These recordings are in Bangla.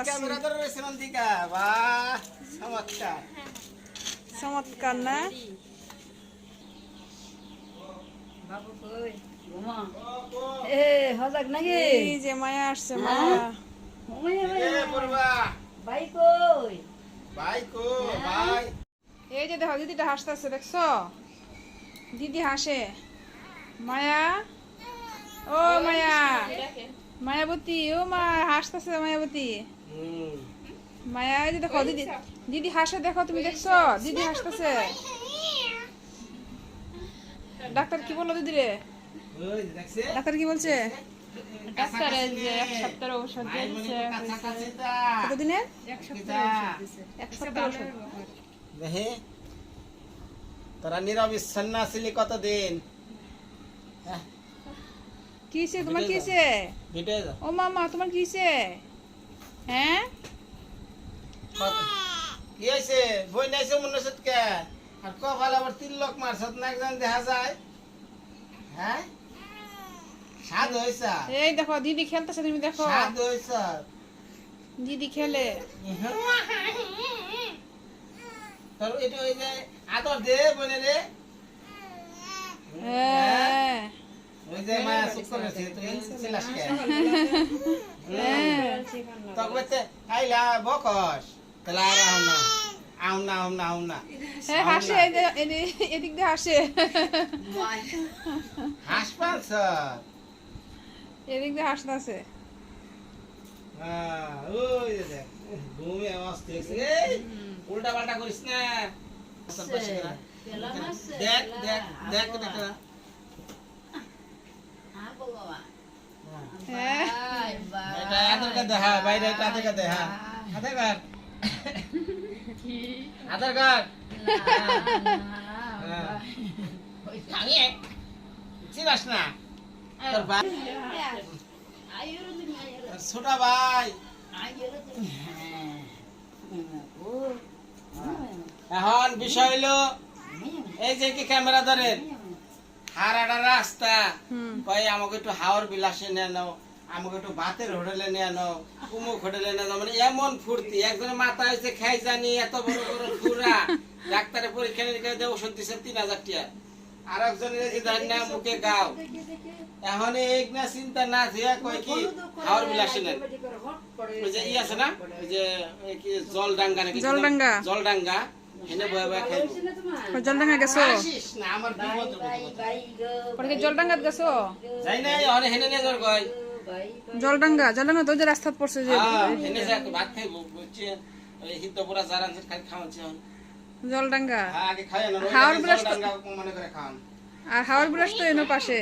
ক্যামেরা ধরে রয়েছে নন্দিকা, বাহ চমৎকার চমৎকার না? বাবু কই ঘুমা এ হজাক নাকি এই যে মায়া আসছে, মায়া। এ পড়বা ভাই কই ভাই কো ভাই এই যে দেখো দিদিটা হাসতেছে, দেখছো? দিদি হাসে। মায়া, ও মায়া, মায়াবতী, ও মা হাসতেছে মায়াবতী। মায়া, এই যে দেখো দিদি, দিদি হাসে, দেখো তুমি দেখছো? দিদি হাসতেছে। ডাক্তার কি বললো দিদি রে? ওই দেখছে ডাক্তার কি বলছে? ডাক্তারের যে এক সপ্তাহের ঔষধ দিয়েছে কতদিনের? এক সপ্তাহ ওষুধ। দেখে তোরা নিরবিচ্ছিন্ন ছিলি কতদিন? কি হয়েছে তোমার? কি হয়েছে? ভিডিও ও মামা, তোমার কি হয়েছে? হ্যাঁ, কি হয়েছে? বই নাইছে মনে সৎকে আর কপাল আবার 3 লোক মারছত না একজন দেখা যায়। হ্যাঁ স্বাদ হয়েছে, এই দেখো দিদি খেলতেছে, তুমি দেখো স্বাদ হয়েছে। দিদি খেলে। তোর এটা ওই যে আদর দে বলে রে, হ্যাঁ, ওই যে মায়া চুপ করেছে তুই ছিলাস কে? হ্যাঁ। তবে আইলা বকস তাহলে আর আও না হ্যাঁ, হাসে, এই যে এদিক দিয়ে হাসে, হাসপাস। এদিক দিয়ে হাসতেছে। ওই যে দেখ ঘুমে অবস্থা উল্টা পাল্টা করিস না। দেখ দেখ দেখ দেখ হ্যাঁ, এটা আধার কার্ড দেখা বাইরে, এটা আধার কার্ড দেখা, আধার কার্ড আধার কার্ড চিনাস না তোর ভাই ছোট ভাই। এখন বিষয় হইলো এই যে কি ক্যামেরা ধরেন হারাটা রাস্তা কই আমাকে একটু হাওর বিলাসে নিয়ে নাও, আমাকে একটু ভাতের হোটেলে নিয়ে নাও, উমুক হোটেলে নিয়ে নাও, মানে এমন ফুর্তি। একজনের মাথা হয়েছে খাই জানি এত বড় বড় ফুরা, ডাক্তারের পরীক্ষা নিরীক্ষা দিয়ে ওষুধ দিচ্ছে 3000 টাকা, আর একজনের এই যে ধরেন না মুখে গাও। এখন এক না চিন্তা না যে কয় কি হাওর বিলাসে নেন, ওই যে ই আছে না ওই যে কি জলডাঙ্গা নাকি জলডাঙ্গা, জলডাঙ্গা হেনে বয়ে বয়ে খাইবো। জলডাঙ্গা গেছো? আসিস না আমার বিপদ পরে জলডাঙ্গাত গেছো? যাই নাই অনে হেনে নিয়ে যার কয় জলডাঙ্গা, জলডাঙ্গা তো ওই যে রাস্তাত পড়ছে যে। হেনে যা ভাত খাইবো বুঝছে, ওই হিতপুরা জারান খাই খাওয়াচ্ছে এখন। জলডাঙ্গা আগে খায় না হাওর বিলাস তো- জলডাঙ্গা মনে করে খান। আর হাওড় বিলাস তো এনো পাশে।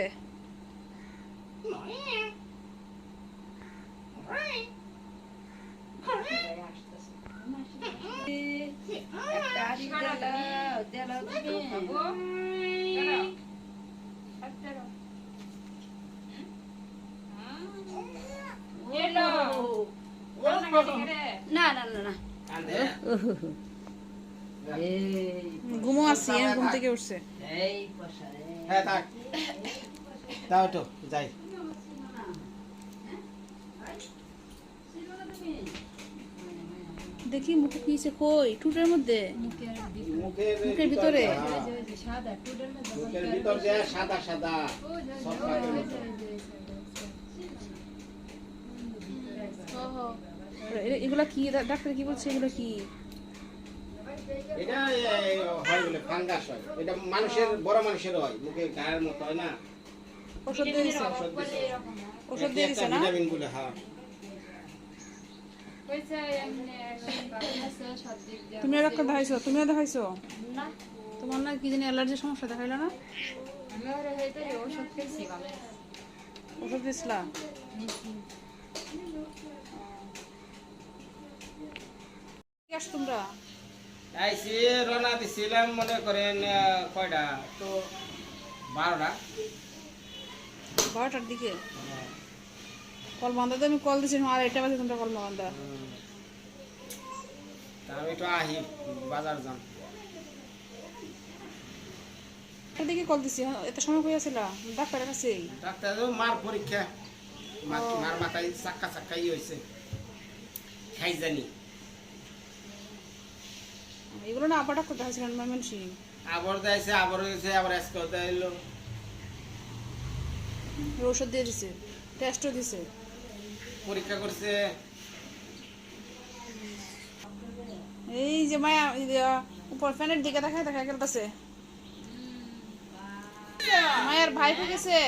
না না না না কান্দে ঘুমো আসছি, ঘুম থেকে উঠছে। এই পয়সা হ্যাঁ থাক দাও তো যাই। দেখি মুখে কি হয়েছে, কই টুটের মধ্যে, মুখের ভিতরে। মুখের ভিতর যে সাদা সাদা সব পাকের মতো। এগুলা কি ডাক্তার কি বলছে? এগুলো কি? এটা হয় বলে ফাঙ্গাস হয়, এটা মানুষের বড় মানুষের হয়, মুখে গায়ের মতো হয় না। ওষুধ দিয়ে দিছে? ওষুধ দিয়ে দিছে না? ভিটামিন গুলো হ্যাঁ। তুমিও ডাক্তার দেখাইছো? তুমিও দেখাইছো? তোমার না কি জানি অ্যালার্জির সমস্যা, দেখাইলো না? ওষুধ দিছিলা? কি আসছো তোমরা? আইসি রওনা দিছিলাম মনে করেন কয়টা তো 12টা 12টার দিকে কল বান্ধা। তো আমি কল দিছি আর 8টা বাজে তোমরা কল বান্ধা। আমি একটু আহি বাজার যাম। দিকে কল দিছি, এত সময় হয়েছিল ডাক্তারের কাছে? ডাক্তার মার পরীক্ষা, মার মাথায় চাক্কা চাক্কা ই হয়েছে। খাই জানি এগুলো না আপাটা করতে হয়েছিলেন ময়মনসিং। আবার দেয়ছে, আবার হয়েছে, আবার আজকে এলো। ওষুধ দিয়ে দিছে, টেস্টও দিছে। পরীক্ষা করছে। এই যে মায়া উপর ফ্যানের দিকে দেখা দেখা গেলতেছে। মায়ের ভাই গেছে।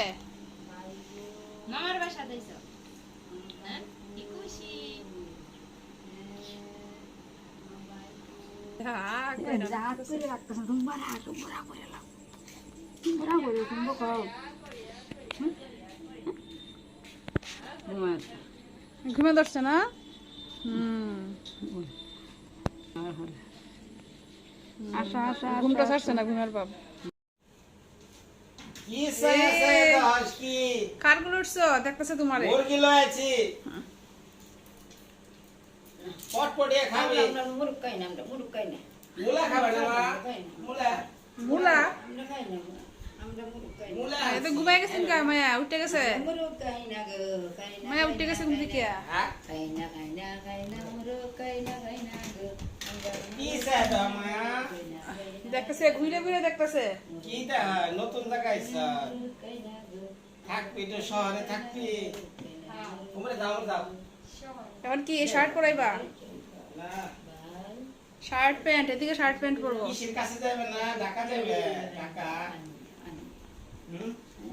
মামার বাসা দিছো হ্যাঁ কি খুশি ঘুমে ধরছে না? ঘুমটা ছাড়ছে না ঘুমের বাপ। কি সাইছে দশ কি কারগুলো উঠছো দেখতেছে তোমারে। মুরগি লয়েছি পটপটিয়ে খাবি। আমরা মুরগ খাই না, আমরা মুরগ খাই না, মুলা খাবে না মা? মুলা মুলা আমরা খাই না, আমরা মুরগ খাই না, মুলা এ তো ঘুমাই গেছেন কা মায়া উঠে গেছে। মুরগ খাই না গো, খাই না, মায়া উঠে গেছে ঘুম থেকে। হ্যাঁ খাই না, খাই না, খাই না, মুরগ খাই না, খাই না গো, আমরা কি সাইছে মা? খাই না, খাই না, দেখতেছে ঘুরে ঘুরে দেখতেছে। কি দা নতুন জায়গায় খাই না গো, থাকবি তো শহরে থাকবি। তোমরা যাও যাও এখন কি শার্ট পরাইবা? না শার্ট প্যান্ট, এদিকে শার্ট প্যান্ট পরবো। কিসের কাছে যাবে না? ঢাকা যাবে ঢাকা।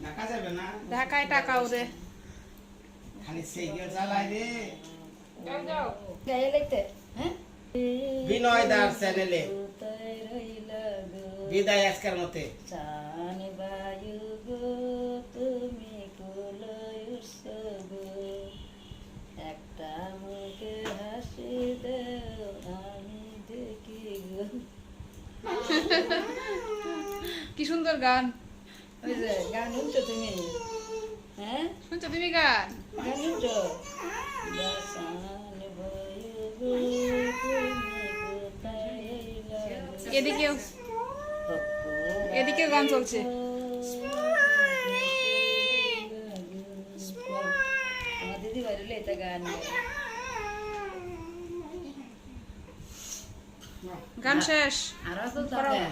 ঢাকা যাবে না? ঢাকায় টাকা ওরে। খালি সাইকেল চালায় রে। যাও গায়ে লাগতে, হ্যাঁ? বিনয় দার চ্যানেলে কোথায় রইলা গো, বিদায় আজকের মতে। চান বায়ু গো, তুমি কোলায় উঠছো গো, একটা মুখে হাসি দেও আমি দেখি গো। কি সুন্দর গান। ওই যে গান উঠছো তুমি, হ্যাঁ শুনছো তুমি গান? গান উঠছো। চান বায়ু গো, তুমি কোথায় রইলা গো, এদিকেও এদিকেও গান চলছে। আমার দিদি বাড়ি এটা গান গান শেষ। আর তো থাকে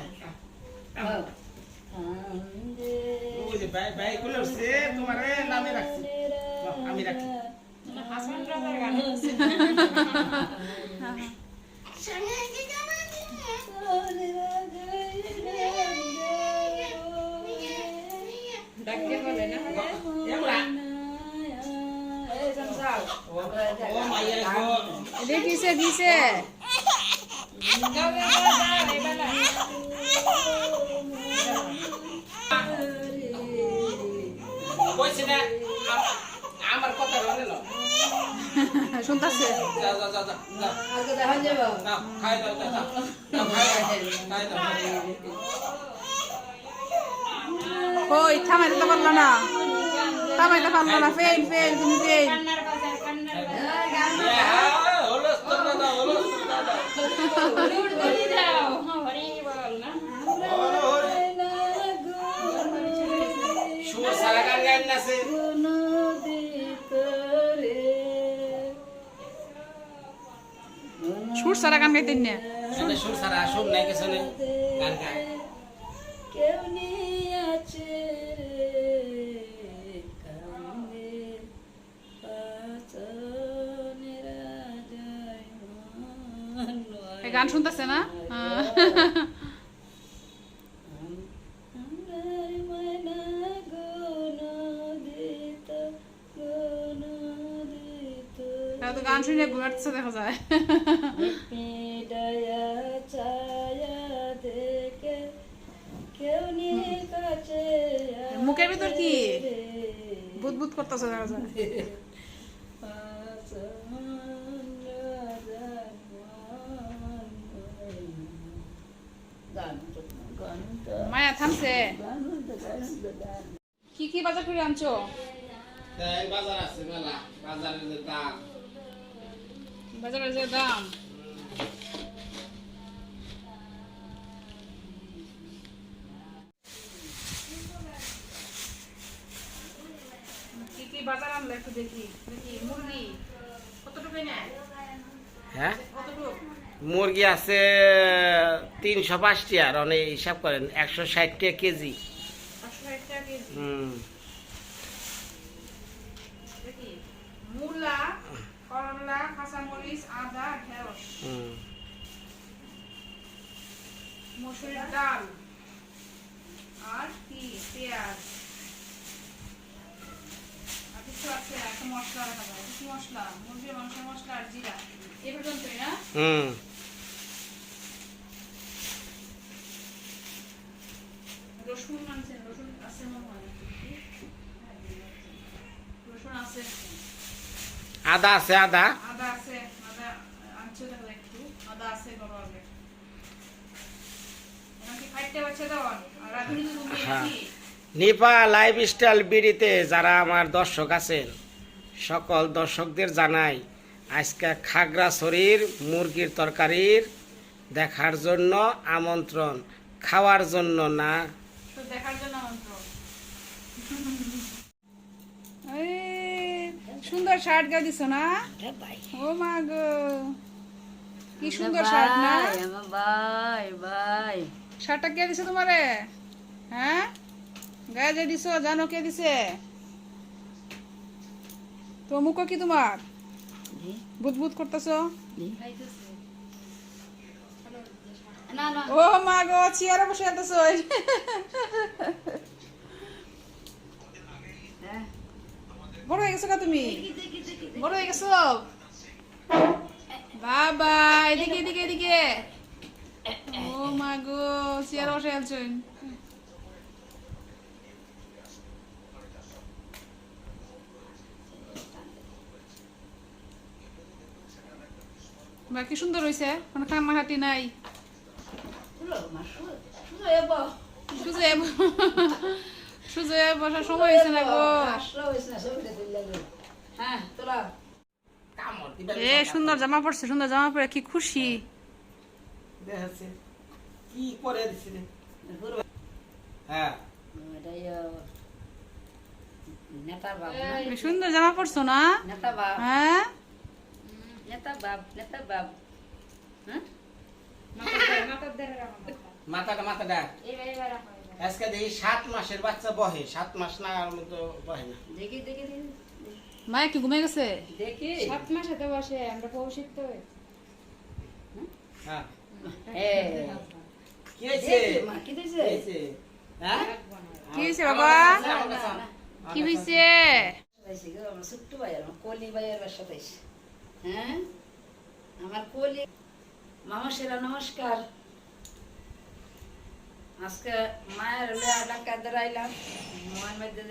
আন্দে ওই যে বাই খুলে উঠছে তোমার নামে রাখছি। বাহ, আমি রাখি। এমরা ও মাইয়া গো দেখিছে দিছে। কইছে না আমার কথা রনে না। শুনতাছে। যাও যাও যাও যাও আজকে দেখা যাবো যাও খাই দাও দাও দাও খাই দাও কই থামাইতে তো পারলো না, থামাইতে পারলো না। ফেল ফেল তুমি ফেল। হলস তো দাদা হলস দাদা সুর সারা গান গাইন নাছে। সুর সারা গান গাইতেন না। এনে সুর সারা সুর নাই কিছু নেই গান গায়। কেউ নিয়েছে কান্দে পাচনের রাজায় এই গান শুনতাছে না? তো গান শুনে ঘুমাচ্ছে দেখা যায়। মুখের ভিতর কি বুদ বুদ করতেছে দেখা যায়। মায়া থামছে। কি কি বাজার করে আনছো? তাই বাজার আছে মেলা, বাজারের যে দাম। বাজারের যে দাম। কি কি বাজার আনলে একটু দেখি। দেখি মুরগি কত টাকা নেয়? হ্যাঁ কতটুকু মুরগি আছে 305টি, আর অনেক হিসাব করেন 160 টাকা কেজি। 160 টাকা কেজি। হুম দেখি মূলা, করলা, কাঁচামরিচ, আদা, ঢেঁড়স, হুম মসুরের ডাল, আর কি পেঁয়াজ, আর কিছু আছে একটা মশলা রাখা যায়। কি মশলা? মুরগির মাংসের মশলা আর জিরা, এই পর্যন্তই না? হুম রসুন আনছেন? রসুন আছে মনে হয়। রসুন আছে, আদা আছে, আদা আদা আছে, আদা আনছে তাহলে একটু আদা আছে বড় আগে। এখন কি খাইতে পারছে তখন? আর রাধুনি তো তুমি হ্যাঁ। নাকি? নিপা লাইফস্টাইল বিডিতে যারা আমার দর্শক আছেন, সকল দর্শকদের জানাই আজকে খাগড়াছড়ির মুরগির তরকারির দেখার জন্য আমন্ত্রণ, খাওয়ার জন্য না। তো দেখার জন্য আমন্ত্রণ। এই, সুন্দর শার্ট গায়ে দিছো না? ও মা গো, কি সুন্দর শার্ট না? আমার ভাই ভাই শার্টটা কে দিছে তোমারে? হ্যাঁ, গায়ে যে দিছো জানো কে দিছে? তো মুখ কি তোমার বুদবুদ করতেছো? না না ও মা গো, চেয়ারে বসে আছো। হ্যাঁ বড় হয়ে গেছো কা তুমি? বড় হয়ে গেছো বাবা। এদিকে এদিকে এদিকে। ও মা গো, চেয়ারে বসে আছেন। বা কি সুন্দর হয়েছে, কোনো কান্নাকাটি নাই। সুজে সুজে বসার সময় হয়েছে না গো। হ্যাঁ তোলা এ সুন্দর জামা পড়ছে, সুন্দর জামা পরে কি খুশি। দেখাচ্ছে কি করে দিছিলে? হ্যাঁ নেতা বাপ কি সুন্দর জামা পড়ছো না? নেতা বাপ হ্যাঁ, নেতা বাপ নেতা বাপ হ্যাঁ মাথাটা মাথাটা আজকে দেখি 7 মাসের বাচ্চা বহে, 7 মাস না আর মতো বহে না। দেখি দেখি দেখি মায়ে কি ঘুমিয়ে গেছে? দেখি 7 মাসে তো বসে আমরা পৌষিত তো হ্যাঁ এই কি হয়েছে? মা কি কি দিছে হয়েছে? হ্যাঁ কি হয়েছে বাবা? আমার কাছে আন। কি হয়েছে? আইছি গো আমার ছোট্ট ভাই আমার কলি ভাইয়ের বাসা আইছি হ্যাঁ আমার কলি মামা সেরা নমস্কার আজকে মায়ের ডাক্তার দেখাইলাম মায়ের মধ্যে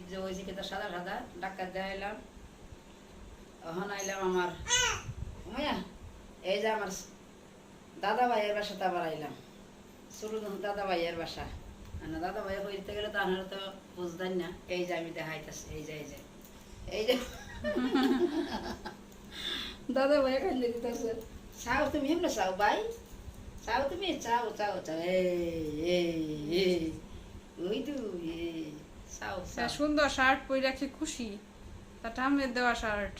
যে হয়েছে কি সাদা সাদা ডাক্তার দেখাইলাম ওখানে আইলাম আমার মায়া এই যে আমার দাদা ভাইয়ের বাসাতে আবার আইলাম শুরু দাদা ভাইয়ের বাসা না দাদা ভাই হইতে গেলে তো আপনারা তো বুঝতেন না এই যে আমি দেখাইতেছি এই যে এই যে এই যে দাদা ভাই এখান দিয়ে দিতেছে চাও তুমি হেমনা চাও ভাই চাও তুমি চাও চাও চাও এই ওই তো চাও চাও সুন্দর শার্ট পরে রাখি খুশি। তা ঠাম্মের দেওয়া শার্ট।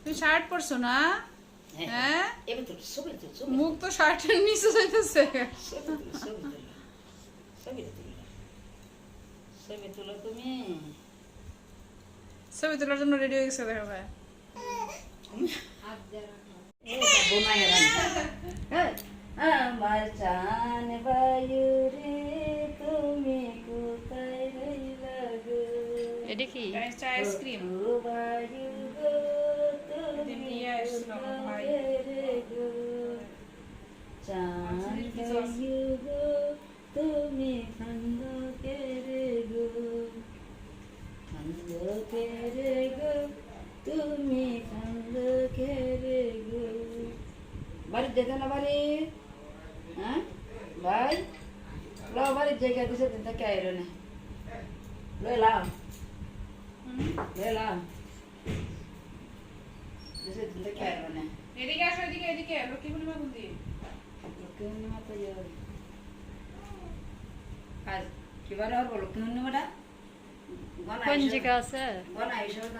তুমি শার্ট পরছো না? হ্যাঁ, এবার তো ছবি তো ছবি মুখ তো শার্টের নিচে যাইতেছে। ছবি তুলো ছবি তুলো ছবি তুলো তুমি ছবি তোলার জন্য রেডি হয়ে গেছে দেখা ভাই। আমার চান বায়ু রে তুমি কোথায় রইলা গো এটা কি চা আইসক্রিম ও বায়ু গো তুমি নিয়ে আসলো আমার ভাই। কোথায় রে গো চান বায়ু গো তুমি খন্দ কে রে গো খন্দ কে রে গো তুমি খন্দ কে রে গো বাড়ি যেতে না বাড়ি হ্যাঁ ভাই লো বাড়ির জায়গা দিছে দিতে কে আইলো না লইলাম লইলাম দিছে দিতে কে আইলো না এদিকে আসো, এদিকে এদিকে। লক্ষ্মী পূর্ণিমা কোন দিন? লক্ষ্মী তো যাবে আজ কিবারে আর বলো লক্ষ্মী পূর্ণিমাটা পঞ্জিকা আছে গনা হিসেবে তো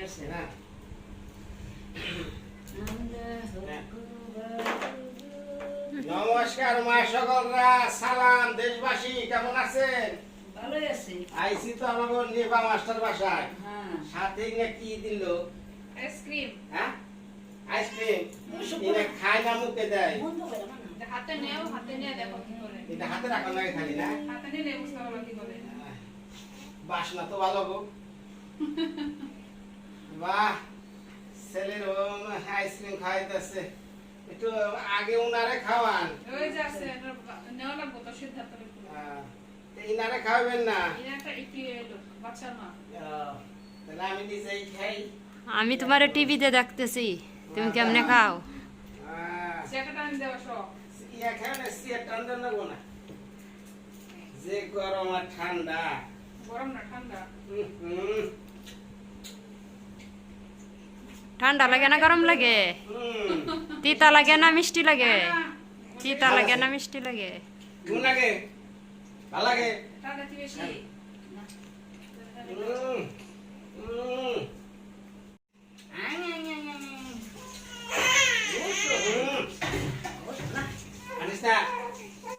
আসছে হ্যাঁ নমস্কার মা সকলরা, সালাম দেশবাসী, কেমন আছেন? ভালোই আছি। আইসি তো আমাকে নেবা মাস্টার বাসায়, হ্যাঁ। সাথে না কি দিল? আইসক্রিম হ্যাঁ, আইসক্রিম। এটা খায় না মুখে দেয়? হাতে নেও, হাতে নিয়ে দেখো কি করে। এটা হাতে রাখা লাগে খালি না? হাতে নিলে বুঝতে পারবো কি করে। বাসনা তো ভালো গো। বাহ, ছেলের আইসক্রিম খাওয়াইতেছে। একটু আগে উনারে খাওয়ান। ওই যে আছে, নেওয়া লাগবো তো সিদ্ধান্ত নিতে। ইনারে খাওয়াবেন না? এটা একটা একটু এলো, বাচ্চার মা। তাহলে আমি নিজেই খাই। আমি তোমার টিভিতে দেখতেছি, তুমি কেমনে খাও। জ্যাকেট আনি দেওয়া সব। এখানে সিয়া ঠান্ডা নেবো না, যে গরম আর ঠান্ডা। গরম না ঠান্ডা। হুম, ঠান্ডা লাগে না গরম লাগে? হুম। তিতা লাগে না মিষ্টি লাগে? তিতা লাগে না মিষ্টি লাগে? কোন লাগে? ভালো লাগে? ঠান্ডা কি বেশি? হুম, হুম।